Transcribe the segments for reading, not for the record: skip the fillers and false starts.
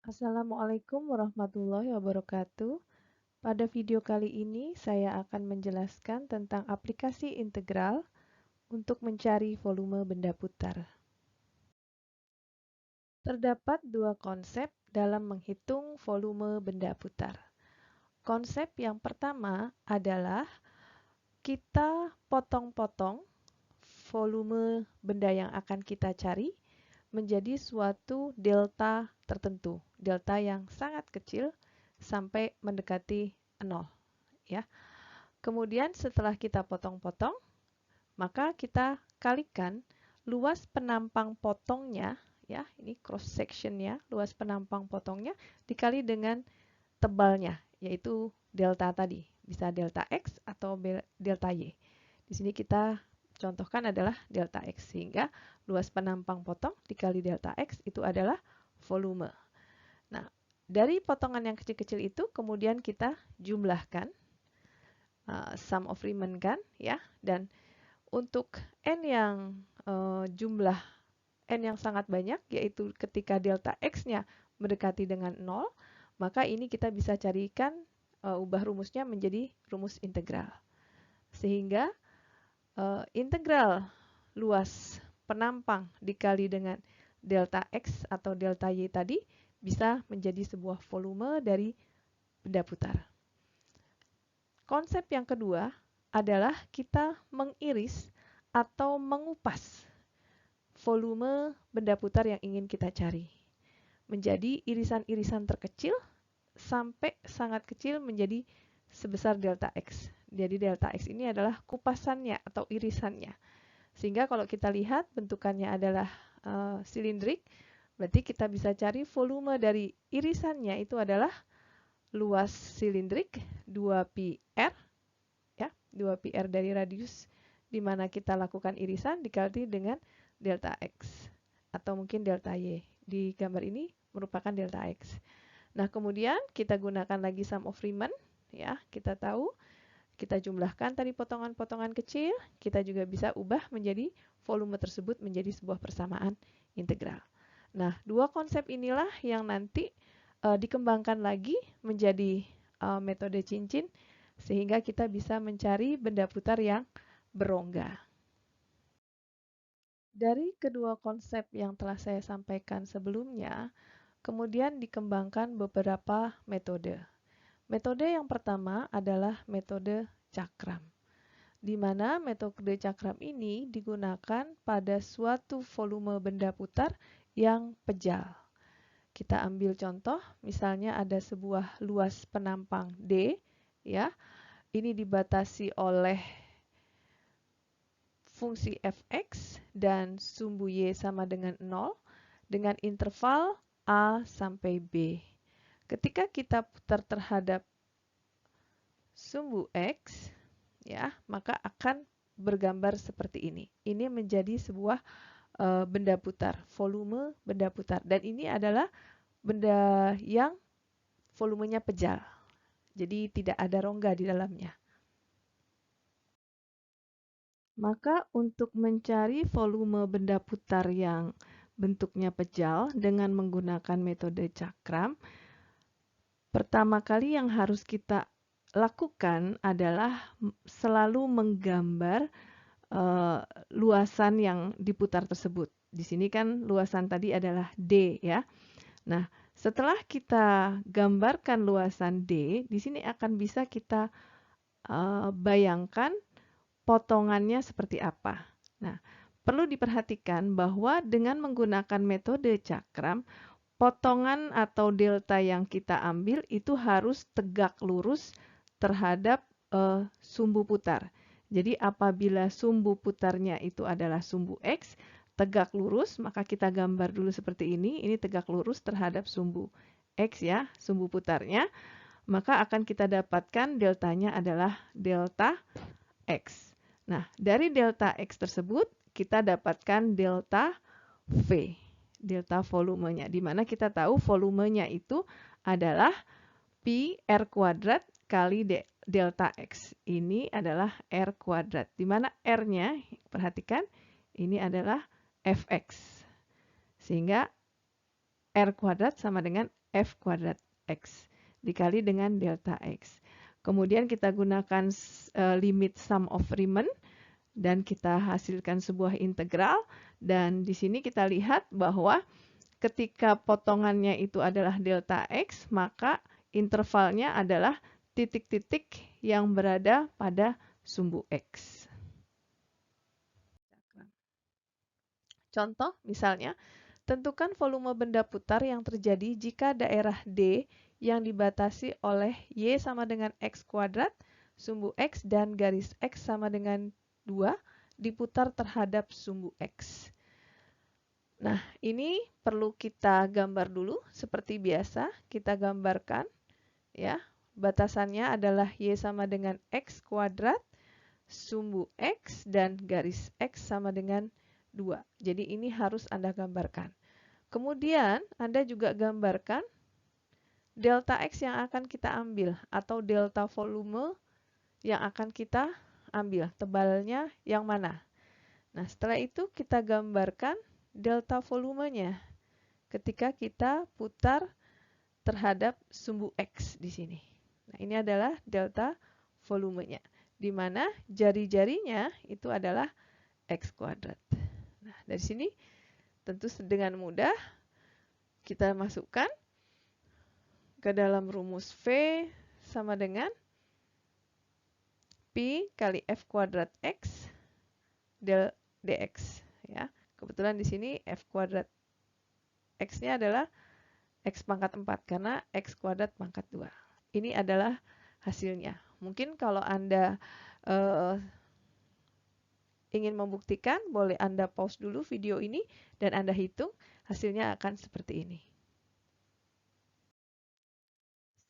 Assalamualaikum warahmatullahi wabarakatuh. Pada video kali ini saya akan menjelaskan tentang aplikasi integral untuk mencari volume benda putar. Terdapat dua konsep dalam menghitung volume benda putar. Konsep yang pertama adalah kita potong-potong volume benda yang akan kita cari menjadi suatu delta tertentu, delta yang sangat kecil sampai mendekati 0, ya. Kemudian setelah kita potong-potong, maka kita kalikan luas penampang potongnya, ya, ini cross sectionnya, luas penampang potongnya dikali dengan tebalnya, yaitu delta tadi, bisa delta X atau delta Y. Di sini kita contohkan adalah delta X, sehingga luas penampang potong dikali delta X itu adalah volume. Nah, dari potongan yang kecil-kecil itu kemudian kita jumlahkan, sum of Riemann kan, ya, dan untuk n yang jumlah n yang sangat banyak, yaitu ketika delta X-nya mendekati dengan 0, maka ini kita bisa carikan, ubah rumusnya menjadi rumus integral. Sehingga integral luas penampang dikali dengan delta X atau delta Y tadi bisa menjadi sebuah volume dari benda putar. Konsep yang kedua adalah kita mengiris atau mengupas volume benda putar yang ingin kita cari menjadi irisan-irisan terkecil sampai sangat kecil menjadi sebesar delta X. Jadi delta X ini adalah kupasannya atau irisannya. Sehingga kalau kita lihat bentukannya adalah silindrik, berarti kita bisa cari volume dari irisannya itu adalah luas silindrik 2πr, ya, 2πr dari radius di mana kita lakukan irisan dikali dengan delta X atau mungkin delta Y. Di gambar ini merupakan delta X. Nah, kemudian kita gunakan lagi sum of Riemann, ya. Kita tahu kita jumlahkan tadi potongan-potongan kecil, kita juga bisa ubah menjadi volume tersebut menjadi sebuah persamaan integral. Nah, dua konsep inilah yang nanti dikembangkan lagi menjadi metode cincin sehingga kita bisa mencari benda putar yang berongga. Dari kedua konsep yang telah saya sampaikan sebelumnya, kemudian dikembangkan beberapa metode. Metode yang pertama adalah metode cakram, di mana metode cakram ini digunakan pada suatu volume benda putar yang pejal. Kita ambil contoh, misalnya ada sebuah luas penampang D, ya. Ini dibatasi oleh fungsi fx dan sumbu y sama dengan 0 dengan interval a sampai b. Ketika kita putar terhadap sumbu x, ya, maka akan bergambar seperti ini. Ini menjadi sebuah benda putar, volume benda putar. Dan ini adalah benda yang volumenya pejal. Jadi tidak ada rongga di dalamnya. Maka untuk mencari volume benda putar yang bentuknya pejal dengan menggunakan metode cakram, pertama kali yang harus kita lakukan adalah selalu menggambar luasan yang diputar tersebut. Di sini kan luasan tadi adalah D, ya. Nah, setelah kita gambarkan luasan D, di sini akan bisa kita bayangkan potongannya seperti apa. Nah, perlu diperhatikan bahwa dengan menggunakan metode cakram, potongan atau delta yang kita ambil itu harus tegak lurus terhadap sumbu putar. Jadi apabila sumbu putarnya itu adalah sumbu X, tegak lurus, maka kita gambar dulu seperti ini. Ini tegak lurus terhadap sumbu X, ya, sumbu putarnya. Maka akan kita dapatkan deltanya adalah delta X. Nah, dari delta X tersebut kita dapatkan delta V, delta volumenya. Di mana kita tahu volumenya itu adalah pi R kuadrat kali delta X. Ini adalah R kuadrat. Di mana R-nya, perhatikan, ini adalah Fx. Sehingga R kuadrat sama dengan F kuadrat X dikali dengan delta X. Kemudian kita gunakan limit sum of Riemann dan kita hasilkan sebuah integral. Dan di sini kita lihat bahwa ketika potongannya itu adalah delta X, maka intervalnya adalah titik-titik yang berada pada sumbu X. Contoh misalnya, tentukan volume benda putar yang terjadi jika daerah D yang dibatasi oleh Y sama dengan X kuadrat, sumbu X dan garis X sama dengan 2 diputar terhadap sumbu X. Nah, ini perlu kita gambar dulu seperti biasa. Kita gambarkan ya. Batasannya adalah Y sama dengan X kuadrat, sumbu X dan garis X sama dengan 2. Jadi ini harus Anda gambarkan. Kemudian Anda juga gambarkan delta X yang akan kita ambil atau delta volume yang akan kita ambil. Tebalnya yang mana? Nah, setelah itu kita gambarkan delta volumenya ketika kita putar terhadap sumbu X di sini. Nah, ini adalah delta volumenya, di mana jari-jarinya itu adalah X kuadrat. Nah, dari sini tentu dengan mudah kita masukkan ke dalam rumus V sama dengan Pi kali F kuadrat X del dx. Ya. Kebetulan di sini F kuadrat X-nya adalah X pangkat 4 karena X kuadrat pangkat 2. Ini adalah hasilnya. Mungkin kalau Anda ingin membuktikan, boleh Anda pause dulu video ini dan Anda hitung, hasilnya akan seperti ini.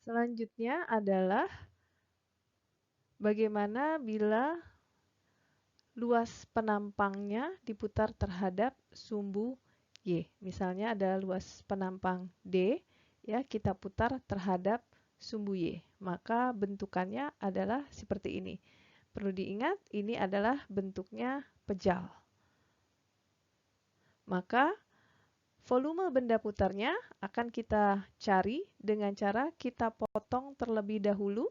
Selanjutnya adalah bagaimana bila luas penampangnya diputar terhadap sumbu Y. Misalnya ada luas penampang D, ya kita putar terhadap sumbu Y. Maka bentukannya adalah seperti ini. Perlu diingat, ini adalah bentuknya pejal. Maka volume benda putarnya akan kita cari dengan cara kita potong terlebih dahulu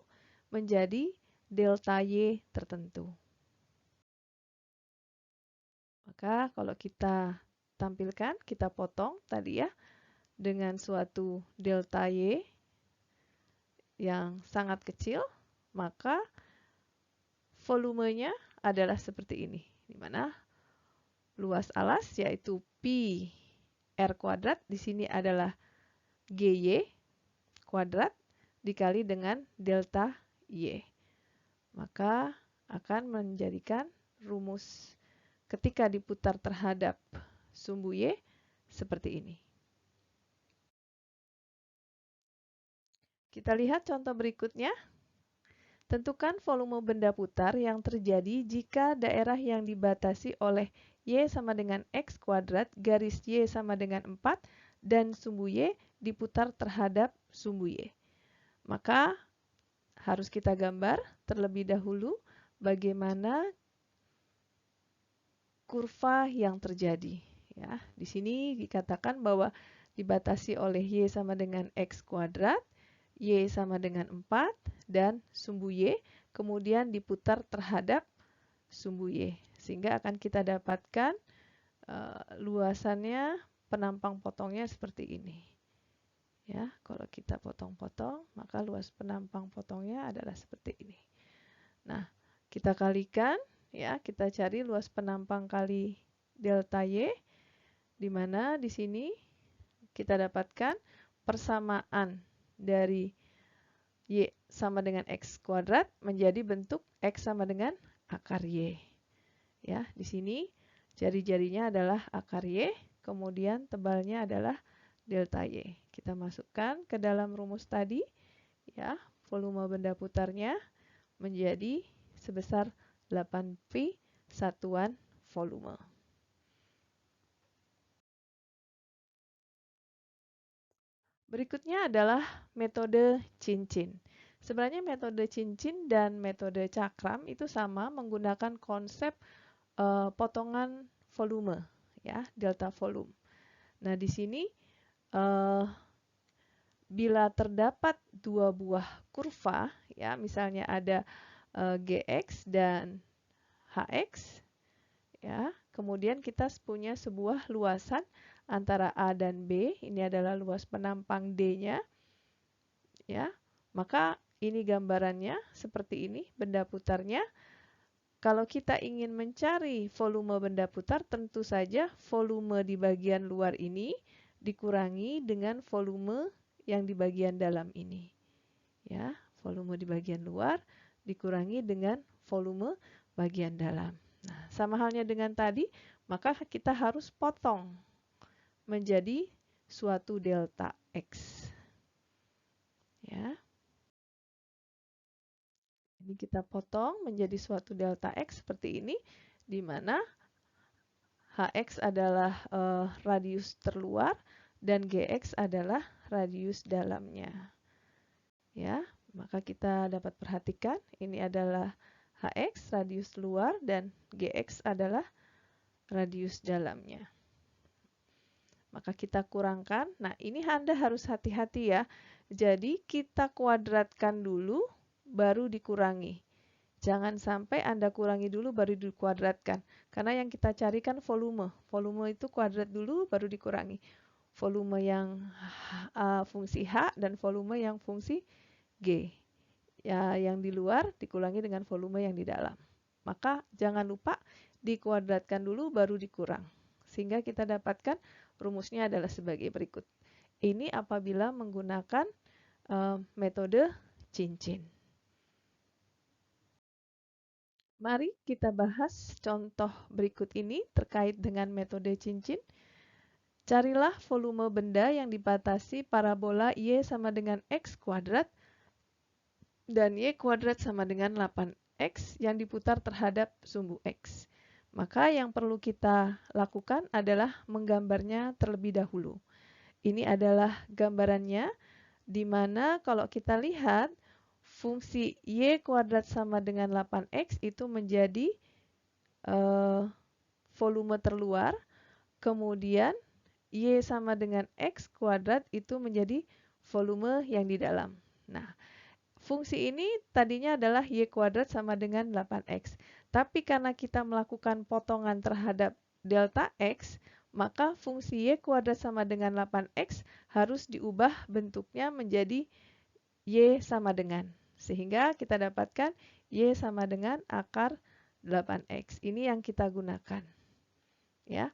menjadi delta Y tertentu. Maka kalau kita tampilkan, kita potong tadi ya, dengan suatu delta Y yang sangat kecil, maka volumenya adalah seperti ini, di mana luas alas yaitu pi r kuadrat, di sini adalah GY kuadrat dikali dengan delta Y. Maka akan menjadikan rumus ketika diputar terhadap sumbu Y seperti ini. Kita lihat contoh berikutnya. Tentukan volume benda putar yang terjadi jika daerah yang dibatasi oleh Y sama dengan X kuadrat, garis Y sama dengan 4, dan sumbu Y diputar terhadap sumbu Y. Maka harus kita gambar terlebih dahulu bagaimana kurva yang terjadi. Ya, di sini dikatakan bahwa dibatasi oleh Y sama dengan X kuadrat, Y sama dengan 4, dan sumbu Y kemudian diputar terhadap sumbu Y. Sehingga akan kita dapatkan luasannya penampang potongnya seperti ini. Ya, kalau kita potong-potong, maka luas penampang potongnya adalah seperti ini. Nah, kita kalikan, ya, kita cari luas penampang kali delta Y, di mana di sini kita dapatkan persamaan dari Y sama dengan X kuadrat menjadi bentuk X sama dengan akar Y. Ya, di sini jari-jarinya adalah akar Y, kemudian tebalnya adalah delta Y. Kita masukkan ke dalam rumus tadi, ya, volume benda putarnya menjadi sebesar 8pi satuan volume. Berikutnya adalah metode cincin. Sebenarnya metode cincin dan metode cakram itu sama, menggunakan konsep potongan volume, ya, delta volume. Nah, di sini eh, bila terdapat dua buah kurva, ya misalnya ada Gx dan Hx, ya. Kemudian kita punya sebuah luasan antara A dan B, ini adalah luas penampang D-nya, ya. Maka ini gambarannya seperti ini, benda putarnya. Kalau kita ingin mencari volume benda putar, tentu saja volume di bagian luar ini dikurangi dengan volume yang di bagian dalam ini. Ya, volume di bagian luar dikurangi dengan volume bagian dalam. Nah, sama halnya dengan tadi, maka kita harus potong menjadi suatu delta X. Ya. Ini kita potong menjadi suatu delta X seperti ini, di mana Hx adalah radius terluar dan Gx adalah radius dalamnya. Ya, maka kita dapat perhatikan ini adalah Hx radius luar dan Gx adalah radius dalamnya. Maka kita kurangkan. Nah, ini Anda harus hati-hati ya. Jadi kita kuadratkan dulu baru dikurangi. Jangan sampai Anda kurangi dulu baru dikuadratkan. Karena yang kita carikan volume. Volume itu kuadrat dulu baru dikurangi. Volume yang fungsi H dan volume yang fungsi G. Ya, yang di luar dikurangi dengan volume yang di dalam. Maka jangan lupa dikuadratkan dulu baru dikurang. Sehingga kita dapatkan rumusnya adalah sebagai berikut. Ini apabila menggunakan metode cincin. Mari kita bahas contoh berikut ini terkait dengan metode cincin. Carilah volume benda yang dibatasi parabola Y sama dengan X kuadrat dan Y kuadrat sama dengan 8X yang diputar terhadap sumbu X. Maka yang perlu kita lakukan adalah menggambarnya terlebih dahulu. Ini adalah gambarannya, di mana kalau kita lihat fungsi Y kuadrat sama dengan 8X itu menjadi volume terluar, kemudian Y sama dengan X kuadrat itu menjadi volume yang di dalam. Nah, fungsi ini tadinya adalah Y kuadrat sama dengan 8X. Tapi karena kita melakukan potongan terhadap delta X, maka fungsi Y kuadrat sama dengan 8X harus diubah bentuknya menjadi Y sama dengan. Sehingga kita dapatkan Y sama dengan akar 8X. Ini yang kita gunakan. Ya.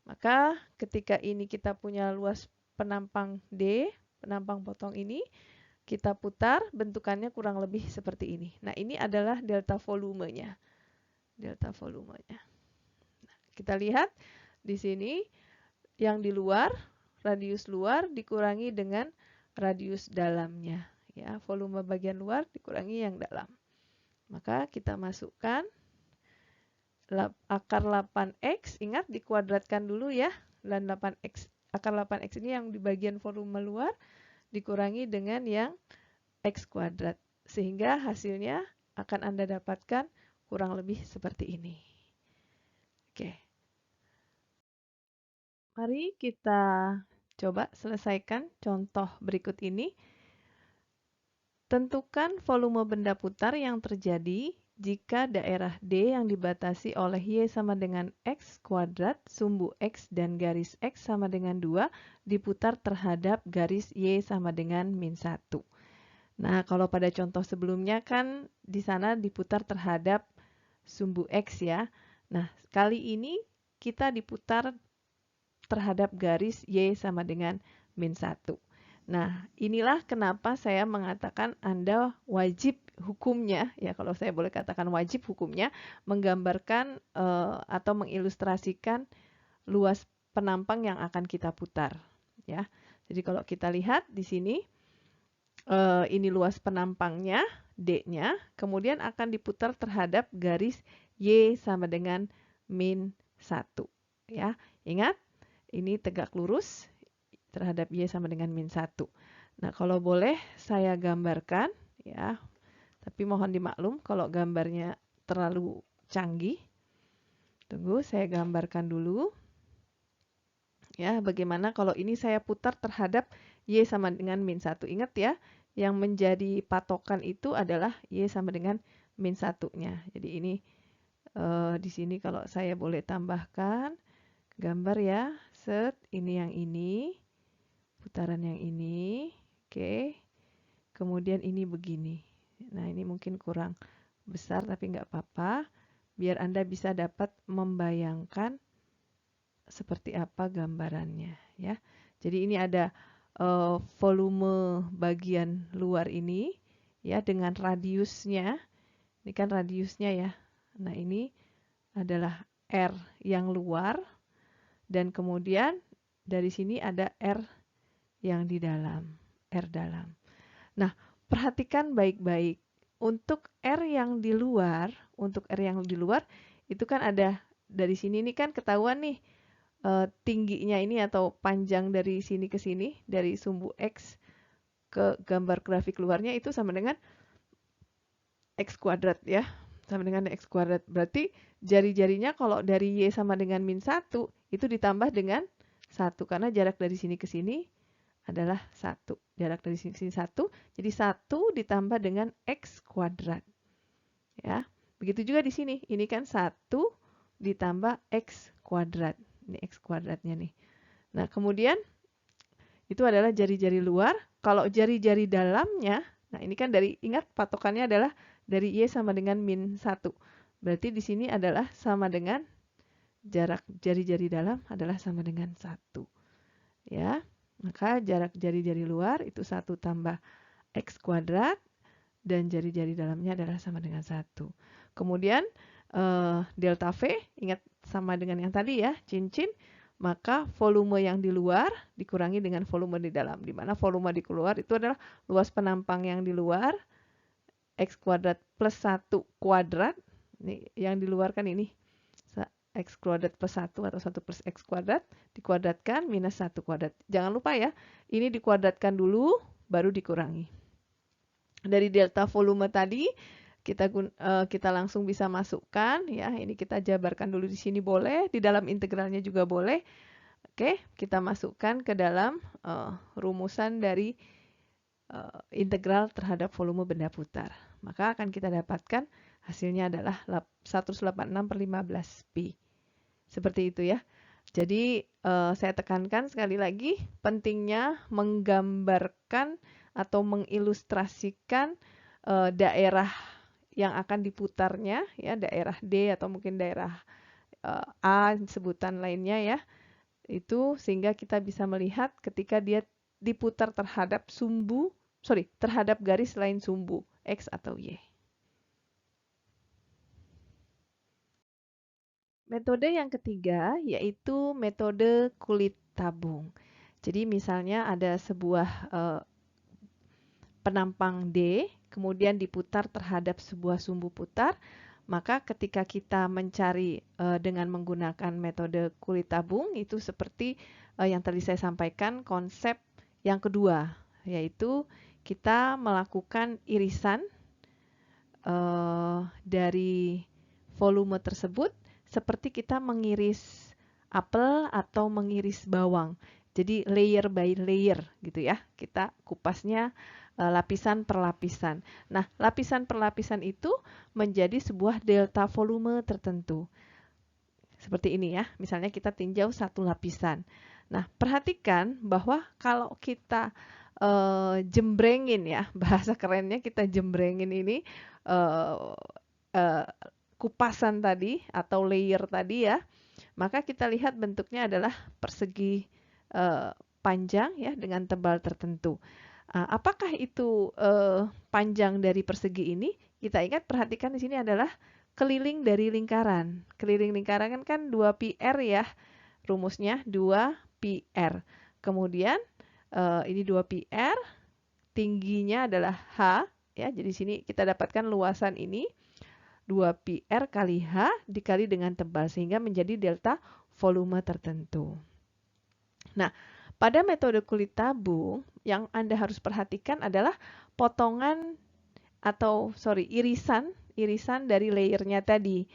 Maka ketika ini kita punya luas penampang D, penampang potong ini, kita putar, bentukannya kurang lebih seperti ini. Nah, ini adalah delta volumenya. Delta volumenya. Nah, kita lihat di sini yang di luar, radius luar dikurangi dengan radius dalamnya. Ya, volume bagian luar dikurangi yang dalam. Maka kita masukkan akar 8X, ingat dikuadratkan dulu ya. Dan 8X, akar 8X ini yang di bagian volume luar dikurangi dengan yang X kuadrat. Sehingga hasilnya akan Anda dapatkan kurang lebih seperti ini. Oke. Mari kita coba selesaikan contoh berikut ini. Tentukan volume benda putar yang terjadi jika daerah D yang dibatasi oleh Y sama dengan X kuadrat, sumbu X dan garis X sama dengan 2 diputar terhadap garis Y sama dengan min 1. Nah, kalau pada contoh sebelumnya kan di sana diputar terhadap sumbu X ya. Nah, kali ini kita diputar terhadap garis Y sama dengan min 1. Nah, inilah kenapa saya mengatakan Anda wajib hukumnya, ya kalau saya boleh katakan wajib hukumnya, menggambarkan atau mengilustrasikan luas penampang yang akan kita putar. Ya, jadi kalau kita lihat di sini, ini luas penampangnya, D-nya, kemudian akan diputar terhadap garis Y sama dengan min 1. Ya, ingat, ini tegak lurus terhadap Y sama dengan min 1. Nah, kalau boleh saya gambarkan ya. Tapi mohon dimaklum kalau gambarnya terlalu canggih. Tunggu, saya gambarkan dulu. Ya, bagaimana kalau ini saya putar terhadap Y sama dengan min 1. Ingat ya, yang menjadi patokan itu adalah Y sama dengan min 1-nya. Jadi ini di sini kalau saya boleh tambahkan gambar ya, set, ini yang ini, putaran yang ini, oke. Kemudian ini begini. Nah, ini mungkin kurang besar tapi nggak apa-apa, biar Anda bisa dapat membayangkan seperti apa gambarannya ya. Jadi ini ada volume bagian luar ini ya dengan radiusnya. Ini kan radiusnya ya. Nah, ini adalah R yang luar dan kemudian dari sini ada R yang di dalam, R dalam. Nah, perhatikan baik-baik. Untuk R yang di luar, itu kan ada dari sini ini kan ketahuan nih tingginya ini atau panjang dari sini ke sini, dari sumbu X ke gambar grafik luarnya itu sama dengan X kuadrat ya. Sama dengan X kuadrat. Berarti jari-jarinya kalau dari Y sama dengan min 1, itu ditambah dengan 1. Karena jarak dari sini ke sini adalah 1. Jarak dari sini ke sini 1. Jadi 1 ditambah dengan X kuadrat. Ya. Begitu juga di sini. Ini kan 1 ditambah X kuadrat. Ini X kuadratnya nih. Nah, kemudian itu adalah jari-jari luar. Kalau jari-jari dalamnya, nah ini kan dari, ingat patokannya adalah dari Y sama dengan min 1. Berarti di sini adalah sama dengan jarak jari-jari dalam adalah sama dengan 1. Ya, maka jarak jari-jari luar itu 1 tambah X kuadrat dan jari-jari dalamnya adalah sama dengan 1. Kemudian delta V, ingat sama dengan yang tadi ya, cincin, maka volume yang di luar dikurangi dengan volume di dalam, di mana volume di luar itu adalah luas penampang yang di luar, X kuadrat plus 1 kuadrat, ini yang di luar kan ini, X kuadrat plus 1 atau 1 plus X kuadrat, dikuadratkan minus 1 kuadrat. Jangan lupa ya, ini dikuadratkan dulu, baru dikurangi. Dari delta volume tadi, kita langsung bisa masukkan ya. Ini kita jabarkan dulu di sini boleh, di dalam integralnya juga boleh. Oke, kita masukkan ke dalam rumusan dari integral terhadap volume benda putar. Maka akan kita dapatkan hasilnya adalah 186/15 pi. Seperti itu ya. Jadi saya tekankan sekali lagi pentingnya menggambarkan atau mengilustrasikan daerah yang akan diputarnya ya, daerah D atau mungkin daerah A sebutan lainnya ya. Itu sehingga kita bisa melihat ketika dia diputar terhadap terhadap garis lain sumbu X atau Y. Metode yang ketiga yaitu metode kulit tabung. Jadi misalnya ada sebuah penampang D, kemudian diputar terhadap sebuah sumbu putar, maka ketika kita mencari dengan menggunakan metode kulit tabung, itu seperti yang tadi saya sampaikan, konsep yang kedua, yaitu kita melakukan irisan dari volume tersebut, seperti kita mengiris apel atau mengiris bawang. Jadi layer by layer gitu ya, kita kupasnya lapisan per lapisan. Nah, lapisan per lapisan itu menjadi sebuah delta volume tertentu. Seperti ini ya, misalnya kita tinjau satu lapisan. Nah, perhatikan bahwa kalau kita jembrengin ya, bahasa kerennya kita jembrengin ini kupasan tadi atau layer tadi ya, maka kita lihat bentuknya adalah persegi panjang ya dengan tebal tertentu. Apakah itu panjang dari persegi ini? Kita ingat, perhatikan di sini adalah keliling dari lingkaran. Keliling lingkaran kan 2πr ya, rumusnya 2πr. Kemudian ini 2πr, tingginya adalah H ya. Jadi sini kita dapatkan luasan ini 2πr kali H dikali dengan tebal sehingga menjadi delta volume tertentu. Nah, pada metode kulit tabung, yang Anda harus perhatikan adalah potongan atau irisan dari layernya tadi.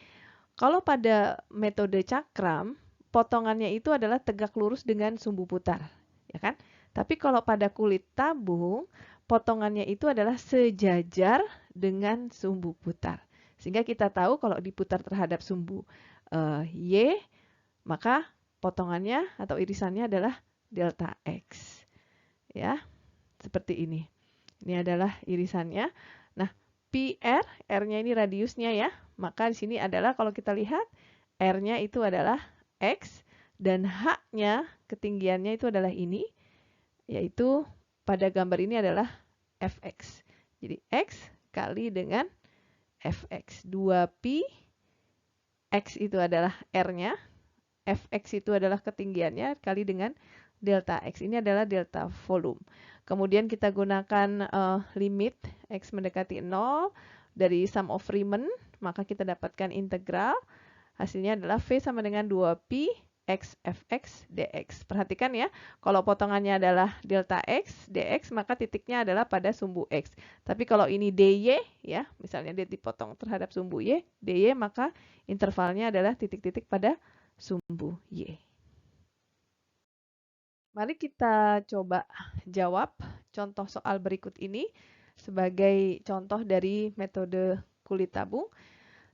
Kalau pada metode cakram, potongannya itu adalah tegak lurus dengan sumbu putar, ya kan? Tapi kalau pada kulit tabung, potongannya itu adalah sejajar dengan sumbu putar. Sehingga kita tahu kalau diputar terhadap sumbu Y, maka potongannya atau irisannya adalah delta X. Ya, seperti ini. Ini adalah irisannya. Nah, PR, R-nya ini radiusnya ya. Maka di sini adalah kalau kita lihat, R-nya itu adalah X, dan H-nya, ketinggiannya itu adalah ini, yaitu pada gambar ini adalah Fx. Jadi X kali dengan Fx. 2pi, X itu adalah R-nya, Fx itu adalah ketinggiannya, kali dengan delta X. Ini adalah delta volume. Kemudian kita gunakan limit X mendekati 0 dari sum of Riemann, maka kita dapatkan integral. Hasilnya adalah V sama dengan 2pi X Fx dx. Perhatikan ya, kalau potongannya adalah delta X dx, maka titiknya adalah pada sumbu X. Tapi kalau ini dy, ya, misalnya dia dipotong terhadap sumbu Y, dy, maka intervalnya adalah titik-titik pada sumbu Y. Mari kita coba jawab contoh soal berikut ini sebagai contoh dari metode kulit tabung.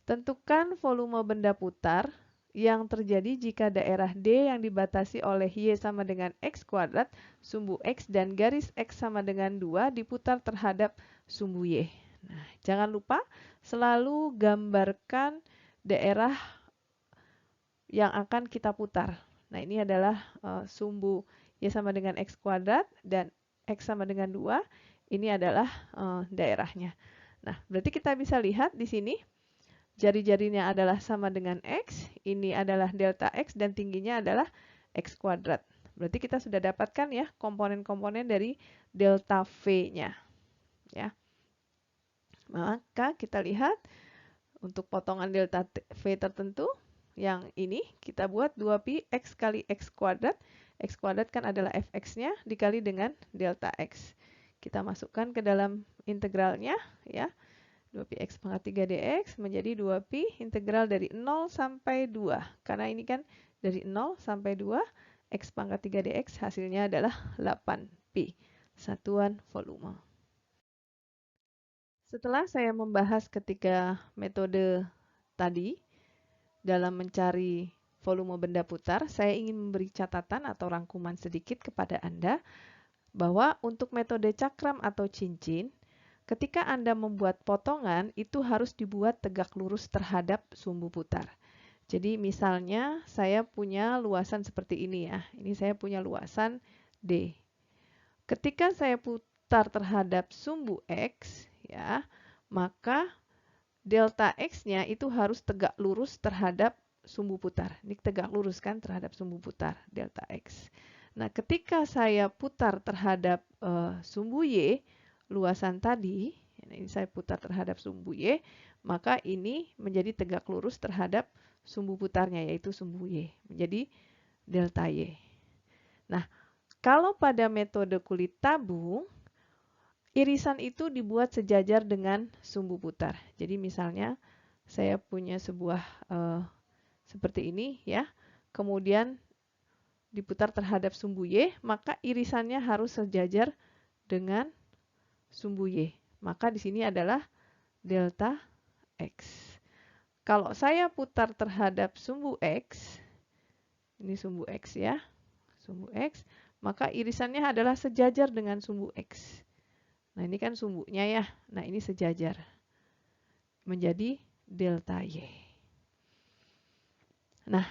Tentukan volume benda putar yang terjadi jika daerah D yang dibatasi oleh Y sama dengan X kuadrat, sumbu X dan garis X sama dengan 2 diputar terhadap sumbu Y. Nah, jangan lupa selalu gambarkan daerah yang akan kita putar. Nah, ini adalah sumbu Y sama dengan X kuadrat dan X sama dengan 2. Ini adalah daerahnya. Nah, berarti kita bisa lihat di sini jari-jarinya adalah sama dengan X, ini adalah delta X dan tingginya adalah X kuadrat. Berarti kita sudah dapatkan ya komponen-komponen dari delta V-nya. Ya. Maka kita lihat untuk potongan delta V tertentu, yang ini kita buat 2pi X kali X kuadrat. X kuadrat kan adalah Fx-nya dikali dengan delta X. Kita masukkan ke dalam integralnya ya. 2pi X pangkat 3 dx menjadi 2pi integral dari 0 sampai 2. Karena ini kan dari 0 sampai 2, X pangkat 3 dx hasilnya adalah 8pi, satuan volume. Setelah saya membahas ketiga metode tadi dalam mencari volume benda putar, saya ingin memberi catatan atau rangkuman sedikit kepada Anda bahwa untuk metode cakram atau cincin, ketika Anda membuat potongan, itu harus dibuat tegak lurus terhadap sumbu putar. Jadi misalnya saya punya luasan seperti ini ya. Ini saya punya luasan D. Ketika saya putar terhadap sumbu X, ya, maka delta X-nya itu harus tegak lurus terhadap sumbu putar. Ini tegak lurus kan terhadap sumbu putar, delta X. Nah, ketika saya putar terhadap sumbu Y, luasan tadi, ini saya putar terhadap sumbu Y, maka ini menjadi tegak lurus terhadap sumbu putarnya, yaitu sumbu Y, menjadi delta Y. Nah, kalau pada metode kulit tabung, irisan itu dibuat sejajar dengan sumbu putar. Jadi misalnya, saya punya sebuah seperti ini, ya, kemudian diputar terhadap sumbu Y, maka irisannya harus sejajar dengan sumbu Y. Maka di sini adalah delta X. Kalau saya putar terhadap sumbu X, ini sumbu X ya, sumbu X, maka irisannya adalah sejajar dengan sumbu X. Nah, ini kan sumbunya ya. Nah, ini sejajar. Menjadi delta Y. Nah,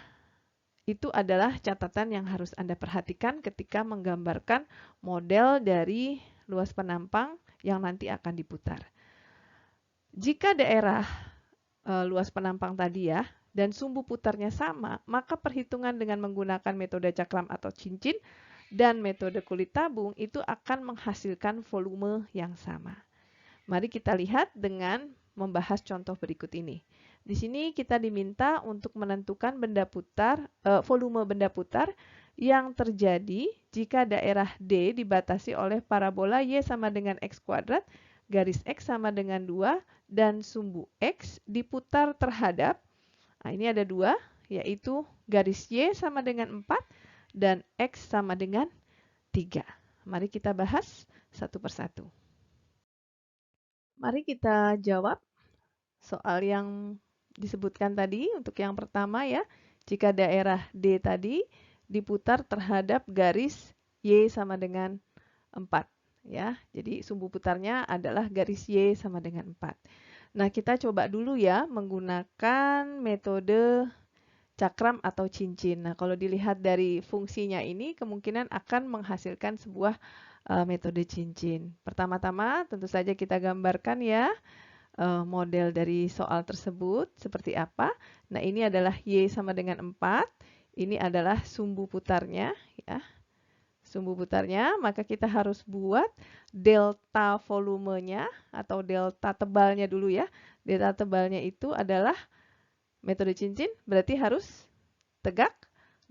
itu adalah catatan yang harus Anda perhatikan ketika menggambarkan model dari luas penampang yang nanti akan diputar. Jika daerah luas penampang tadi ya, dan sumbu putarnya sama, maka perhitungan dengan menggunakan metode cakram atau cincin dan metode kulit tabung itu akan menghasilkan volume yang sama. Mari kita lihat dengan membahas contoh berikut ini. Di sini kita diminta untuk menentukan benda putar, volume benda putar yang terjadi jika daerah D dibatasi oleh parabola Y sama dengan X kuadrat, garis X sama dengan 2, dan sumbu X diputar terhadap, nah ini ada 2, yaitu garis Y sama dengan 4 dan X sama dengan 3. Mari kita bahas satu persatu. Mari kita jawab soal yang disebutkan tadi. Untuk yang pertama ya, jika daerah D tadi diputar terhadap garis Y sama dengan 4. Ya, jadi sumbu putarnya adalah garis Y sama dengan 4. Nah, kita coba dulu ya menggunakan metode cakram atau cincin. Nah, kalau dilihat dari fungsinya ini, kemungkinan akan menghasilkan sebuah metode cincin. Pertama-tama, tentu saja kita gambarkan ya model dari soal tersebut seperti apa. Nah, ini adalah Y sama dengan 4. Ini adalah sumbu putarnya ya. Sumbu putarnya, maka kita harus buat delta volumenya atau delta tebalnya dulu ya. Delta tebalnya itu adalah metode cincin, berarti harus tegak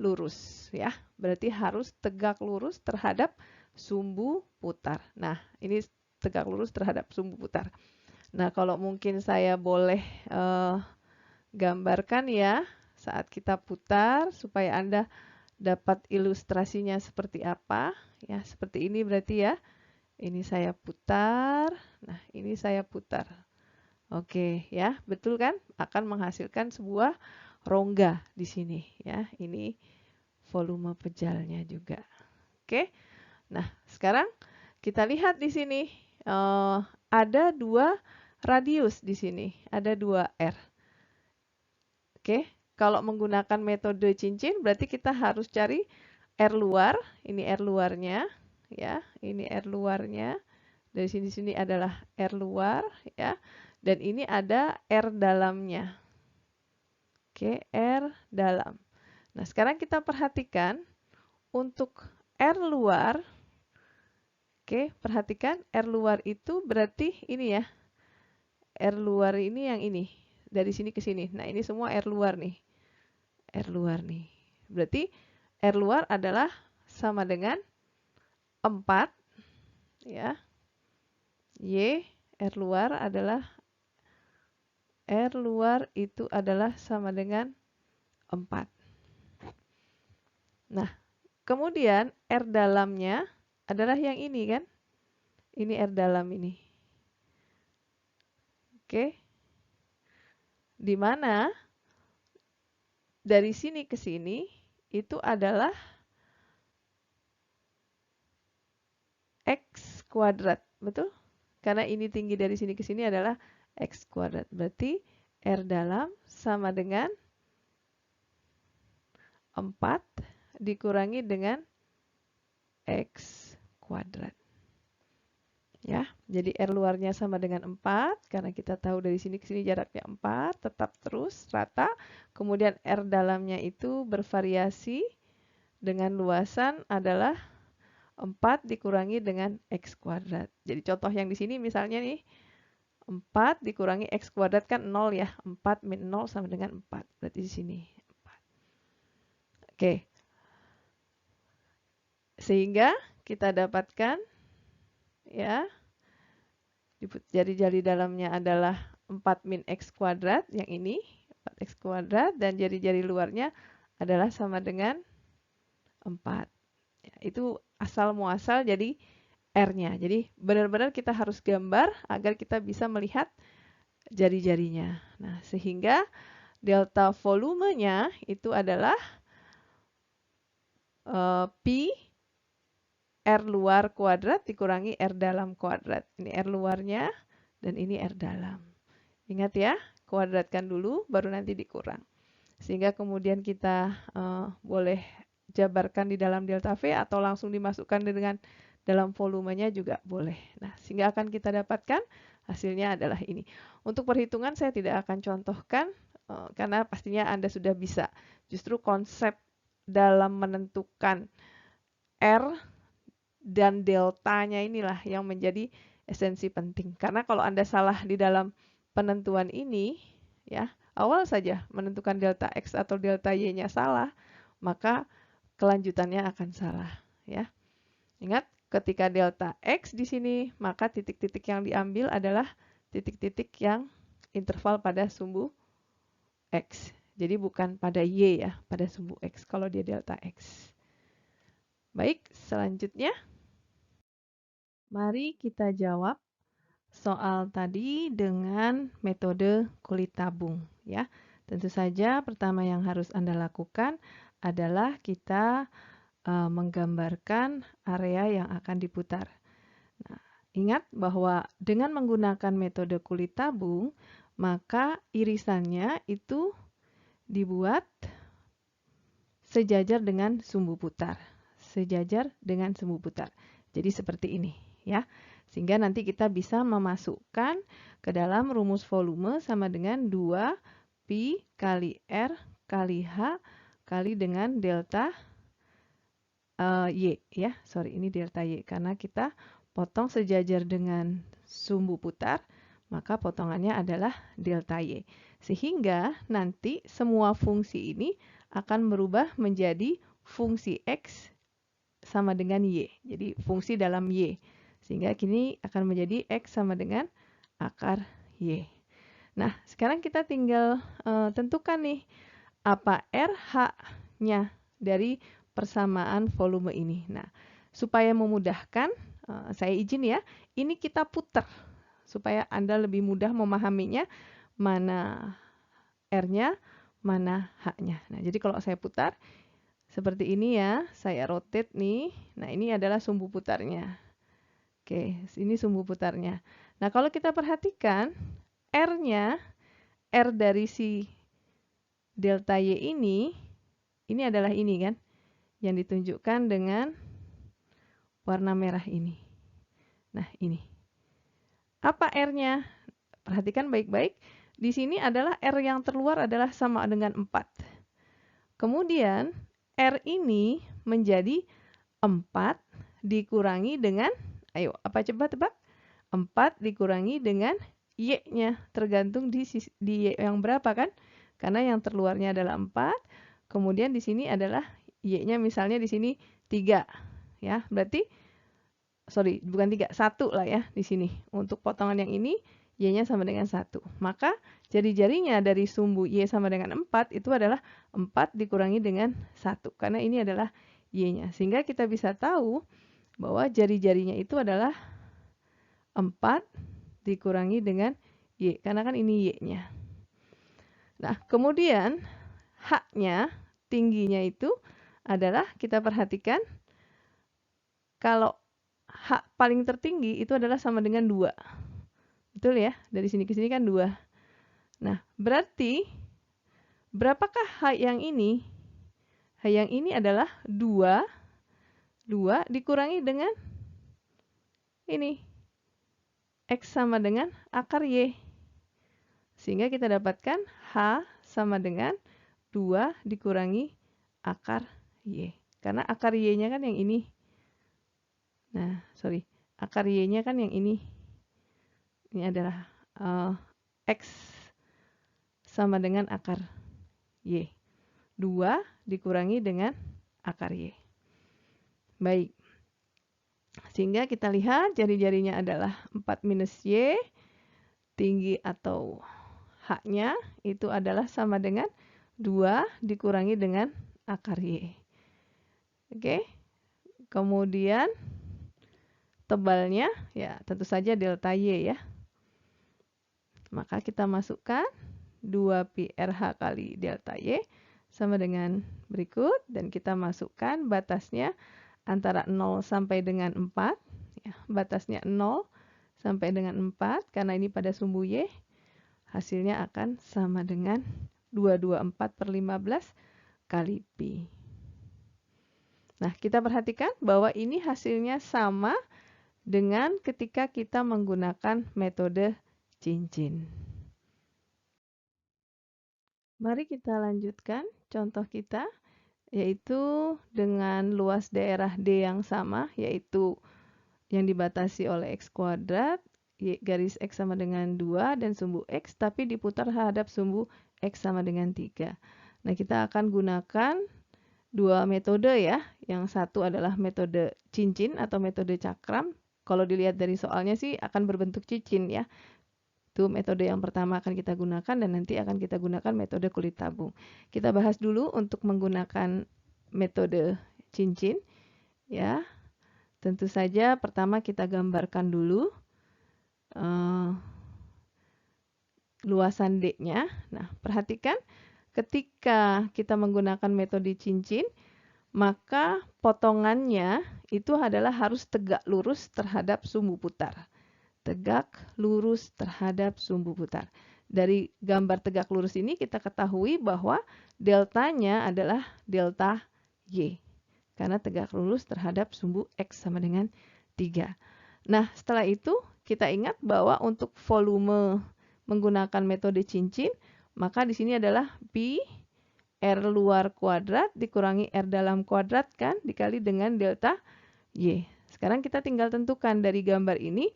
lurus ya. Berarti harus tegak lurus terhadap sumbu putar. Nah, ini tegak lurus terhadap sumbu putar. Nah, kalau mungkin saya boleh gambarkan ya saat kita putar supaya Anda dapat ilustrasinya seperti apa. Ya, seperti ini berarti ya. Ini saya putar. Nah, ini saya putar. Oke, ya, betul kan? Akan menghasilkan sebuah rongga di sini ya. Ini volume pejalnya juga. Oke. Nah, sekarang kita lihat di sini ada 2 radius di sini, ada 2 R. Oke, kalau menggunakan metode cincin berarti kita harus cari R luar, ini R luarnya, ya, ini R luarnya. Dari sini adalah R luar, ya, dan ini ada R dalamnya. Oke, R dalam. Nah, sekarang kita perhatikan untuk R luar. Oke, perhatikan R luar itu berarti ini ya. R luar ini yang ini. Dari sini ke sini. Nah, ini semua R luar nih. R luar nih. Berarti R luar adalah sama dengan 4 ya. Y R luar itu adalah sama dengan 4. Nah, kemudian R dalamnya adalah yang ini kan? Ini R dalam ini. Oke. Di mana dari sini ke sini itu adalah X kuadrat, betul? Karena ini tinggi dari sini ke sini adalah X kuadrat. Berarti R dalam sama dengan 4 dikurangi dengan X kuadrat. Ya, jadi R luarnya sama dengan 4, karena kita tahu dari sini ke sini jaraknya 4, tetap terus rata. Kemudian R dalamnya itu bervariasi dengan luasan adalah 4 dikurangi dengan X kuadrat. Jadi contoh yang di sini misalnya nih, 4 dikurangi X kuadrat kan 0 ya. 4 min 0 sama dengan 4. Berarti di sini 4. Oke. Sehingga kita dapatkan ya, jari-jari dalamnya adalah 4 min X kuadrat, yang ini 4X kuadrat, dan jari-jari luarnya adalah sama dengan 4. Ya, itu asal muasal jadi R-nya. Jadi benar-benar kita harus gambar agar kita bisa melihat jari-jarinya. Nah, sehingga delta volumenya itu adalah Pi R luar kuadrat dikurangi R dalam kuadrat. Ini R luarnya dan ini R dalam. Ingat ya, kuadratkan dulu baru nanti dikurang. Sehingga kemudian kita boleh jabarkan di dalam delta V atau langsung dimasukkan dengan dalam volumenya juga boleh. Nah, sehingga akan kita dapatkan hasilnya adalah ini. Untuk perhitungan saya tidak akan contohkan karena pastinya Anda sudah bisa. Justru konsep dalam menentukan R dan deltanya inilah yang menjadi esensi penting. Karena kalau Anda salah di dalam penentuan ini, ya, awal saja menentukan delta X atau delta Y-nya salah, maka kelanjutannya akan salah, ya. Ingat, ketika delta X di sini, maka titik-titik yang diambil adalah titik-titik yang interval pada sumbu X. Jadi bukan pada Y ya, pada sumbu X kalau dia delta X. Baik, selanjutnya mari kita jawab soal tadi dengan metode kulit tabung ya. Tentu saja pertama yang harus Anda lakukan adalah kita menggambarkan area yang akan diputar. Nah, ingat bahwa dengan menggunakan metode kulit tabung, maka irisannya itu dibuat sejajar dengan sumbu putar. Sejajar dengan sumbu putar. Jadi seperti ini ya. Sehingga nanti kita bisa memasukkan ke dalam rumus volume sama dengan 2 pi kali R kali H kali dengan delta Y ya. Sorry, ini delta Y karena kita potong sejajar dengan sumbu putar, maka potongannya adalah delta Y. Sehingga nanti semua fungsi ini akan berubah menjadi fungsi X sama dengan Y. Jadi fungsi dalam Y. Sehingga kini akan menjadi X sama dengan akar Y. Nah, sekarang kita tinggal tentukan nih apa RH-nya dari persamaan volume ini. Nah, supaya memudahkan, saya izin ya, ini kita putar supaya Anda lebih mudah memahaminya mana R-nya, mana H-nya. Nah, jadi kalau saya putar seperti ini ya, saya rotate nih. Nah, ini adalah sumbu putarnya. Oke, ini sumbu putarnya. Nah, kalau kita perhatikan, R-nya, R dari si delta Y ini adalah ini kan, yang ditunjukkan dengan warna merah ini. Nah, ini. Apa R-nya? Perhatikan baik-baik. Di sini adalah R yang terluar adalah sama dengan 4. Kemudian, R ini menjadi 4 dikurangi dengan, ayo, apa coba tebak? 4 dikurangi dengan Y-nya, tergantung di Y yang berapa kan? Karena yang terluarnya adalah 4, kemudian di sini adalah Y-nya misalnya di sini 3. Ya, berarti, sorry, bukan 3, 1 lah ya di sini. Untuk potongan yang ini, Y-nya sama dengan 1. Maka, jari-jarinya dari sumbu Y sama dengan 4 itu adalah 4 dikurangi dengan 1. Karena ini adalah Y-nya. Sehingga kita bisa tahu bahwa jari-jarinya itu adalah 4 dikurangi dengan Y. Karena kan ini Y-nya. Nah, kemudian H-nya, tingginya itu adalah, kita perhatikan, kalau H paling tertinggi itu adalah sama dengan 2. Betul ya? Dari sini ke sini kan 2. Nah, berarti berapakah H yang ini? H yang ini adalah 2 dikurangi dengan ini. X sama dengan akar Y. Sehingga kita dapatkan H sama dengan 2 dikurangi akar Y. Karena akar Y-nya kan yang ini. Nah, sorry. Akar Y-nya kan yang ini. Ini adalah X sama dengan akar Y. 2 dikurangi dengan akar Y. Baik. Sehingga kita lihat jari-jarinya adalah 4 minus Y. Tinggi atau H-nya itu adalah sama dengan 2 dikurangi dengan akar Y. Oke. Kemudian tebalnya ya tentu saja delta Y ya. Maka kita masukkan 2 pi RH kali delta Y sama dengan berikut. Dan kita masukkan batasnya antara 0 sampai dengan 4. Ya, batasnya 0 sampai dengan 4. Karena ini pada sumbu Y. Hasilnya akan sama dengan 224/15 kali pi. Nah, kita perhatikan bahwa ini hasilnya sama dengan ketika kita menggunakan metode cincin. Mari kita lanjutkan contoh kita, yaitu dengan luas daerah D yang sama, yaitu yang dibatasi oleh X kuadrat, Y, garis X sama dengan 2, dan sumbu X, tapi diputar terhadap sumbu X sama dengan 3. Nah, kita akan gunakan dua metode ya. Yang satu adalah metode cincin atau metode cakram. Kalau dilihat dari soalnya sih akan berbentuk cincin ya. Itu metode yang pertama akan kita gunakan dan nanti akan kita gunakan metode kulit tabung. Kita bahas dulu untuk menggunakan metode cincin ya. Tentu saja pertama kita gambarkan dulu luasan D-nya. Nah, perhatikan ketika kita menggunakan metode cincin, maka potongannya itu adalah harus tegak lurus terhadap sumbu putar. Tegak lurus terhadap sumbu putar. Dari gambar tegak lurus ini kita ketahui bahwa deltanya adalah delta Y. Karena tegak lurus terhadap sumbu X sama dengan 3. Nah, setelah itu kita ingat bahwa untuk volume menggunakan metode cincin, maka di sini adalah pi R luar kuadrat dikurangi R dalam kuadrat kan, dikali dengan delta Y. Sekarang kita tinggal tentukan dari gambar ini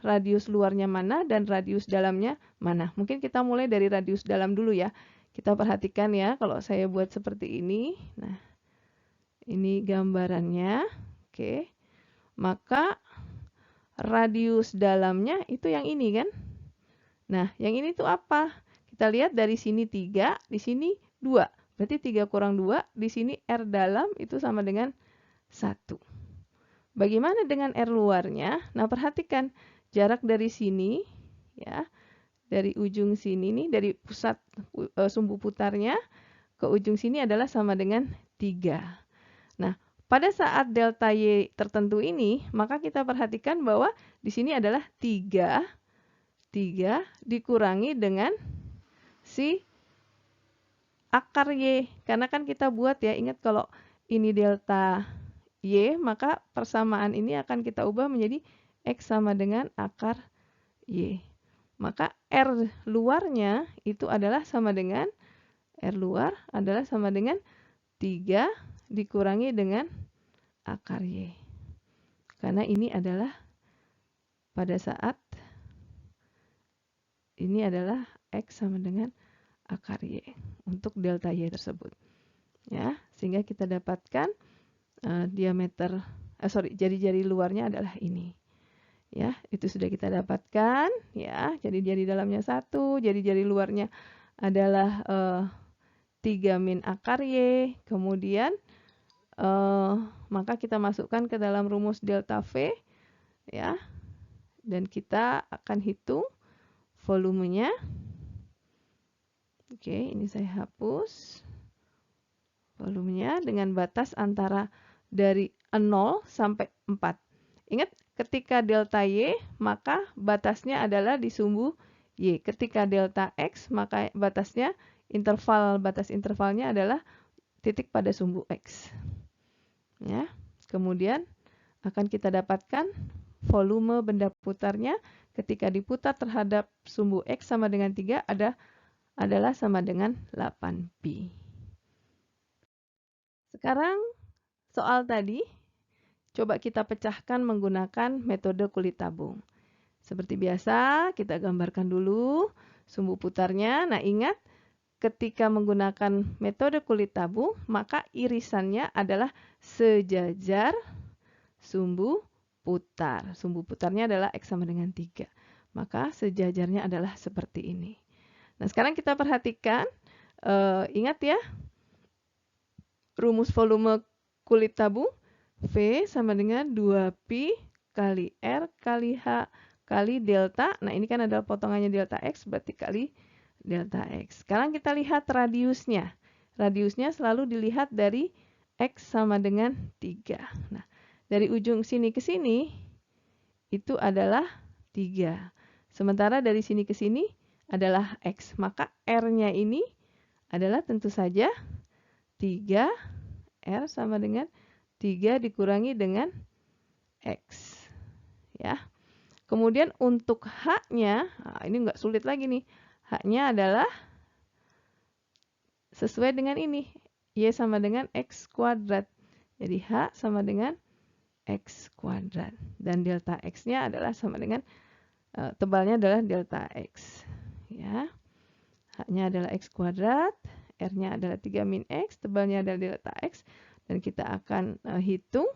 radius luarnya mana dan radius dalamnya mana. Mungkin kita mulai dari radius dalam dulu ya. Kita perhatikan ya, kalau saya buat seperti ini. Nah, ini gambarannya. Oke. Maka radius dalamnya itu yang ini kan. Nah, yang ini tuh apa? Kita lihat dari sini 3, di sini 2. Berarti 3 kurang 2, di sini R dalam itu sama dengan 1. Bagaimana dengan R luarnya? Nah, perhatikan jarak dari sini ya. Dari ujung sini nih, dari pusat sumbu putarnya ke ujung sini adalah sama dengan 3. Nah, pada saat delta Y tertentu ini, maka kita perhatikan bahwa di sini adalah 3 dikurangi dengan si akar Y. Karena kan kita buat ya, ingat kalau ini delta Y, maka persamaan ini akan kita ubah menjadi X sama dengan akar Y. Maka R luarnya itu adalah sama dengan, R luar adalah sama dengan 3 dikurangi dengan akar Y. Karena ini adalah pada saat ini adalah X sama dengan akar Y untuk delta Y tersebut. Ya, sehingga kita dapatkan diameter, jari-jari luarnya adalah ini. Ya, itu sudah kita dapatkan. Ya, jari-jari dalamnya 1, jari-jari luarnya adalah 3 min akar Y. Kemudian maka kita masukkan ke dalam rumus delta V. Ya, dan kita akan hitung volumenya. Oke, ini saya hapus. Volumenya dengan batas antara dari 0 sampai 4. Ingat, ketika delta Y, maka batasnya adalah di sumbu Y. Ketika delta X, maka batasnya, batas intervalnya adalah titik pada sumbu X. Ya, kemudian akan kita dapatkan volume benda putarnya ketika diputar terhadap sumbu X sama dengan 3 adalah sama dengan 8pi. Sekarang soal tadi coba kita pecahkan menggunakan metode kulit tabung. Seperti biasa, kita gambarkan dulu sumbu putarnya. Nah, ingat ketika menggunakan metode kulit tabung, maka irisannya adalah sejajar sumbu putar. Sumbu putarnya adalah X sama dengan 3. Maka sejajarnya adalah seperti ini. Nah, sekarang kita perhatikan, ingat ya, rumus volume kulit tabung V sama dengan 2pi kali R kali H kali delta. Nah, ini kan adalah potongannya delta X, berarti kali delta X. Sekarang kita lihat radiusnya. Radiusnya selalu dilihat dari X sama dengan 3. Nah, dari ujung sini ke sini itu adalah 3. Sementara dari sini ke sini adalah X. Maka R-nya ini adalah tentu saja 3, R sama dengan 3 dikurangi dengan X. Ya. Kemudian untuk H-nya, nah ini nggak sulit lagi nih. H-nya adalah sesuai dengan ini. Y sama dengan X kuadrat. Jadi H sama dengan X kuadrat. Dan delta X-nya adalah sama dengan, tebalnya adalah delta X. Ya. H-nya adalah X kuadrat. R-nya adalah 3 min X, tebalnya adalah delta X, dan kita akan hitung.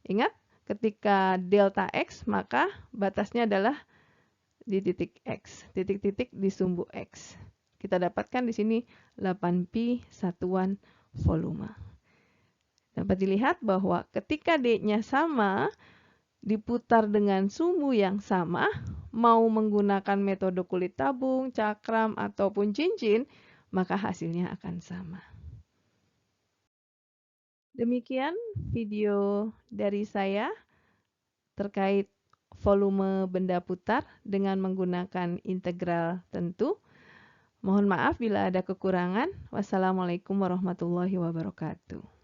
Ingat, ketika delta X, maka batasnya adalah di titik X, titik-titik di sumbu X. Kita dapatkan di sini 8pi satuan volume. Dapat dilihat bahwa ketika D-nya sama, diputar dengan sumbu yang sama, mau menggunakan metode kulit tabung, cakram, ataupun cincin, maka hasilnya akan sama. Demikian video dari saya terkait volume benda putar dengan menggunakan integral tentu. Mohon maaf bila ada kekurangan. Wassalamualaikum warahmatullahi wabarakatuh.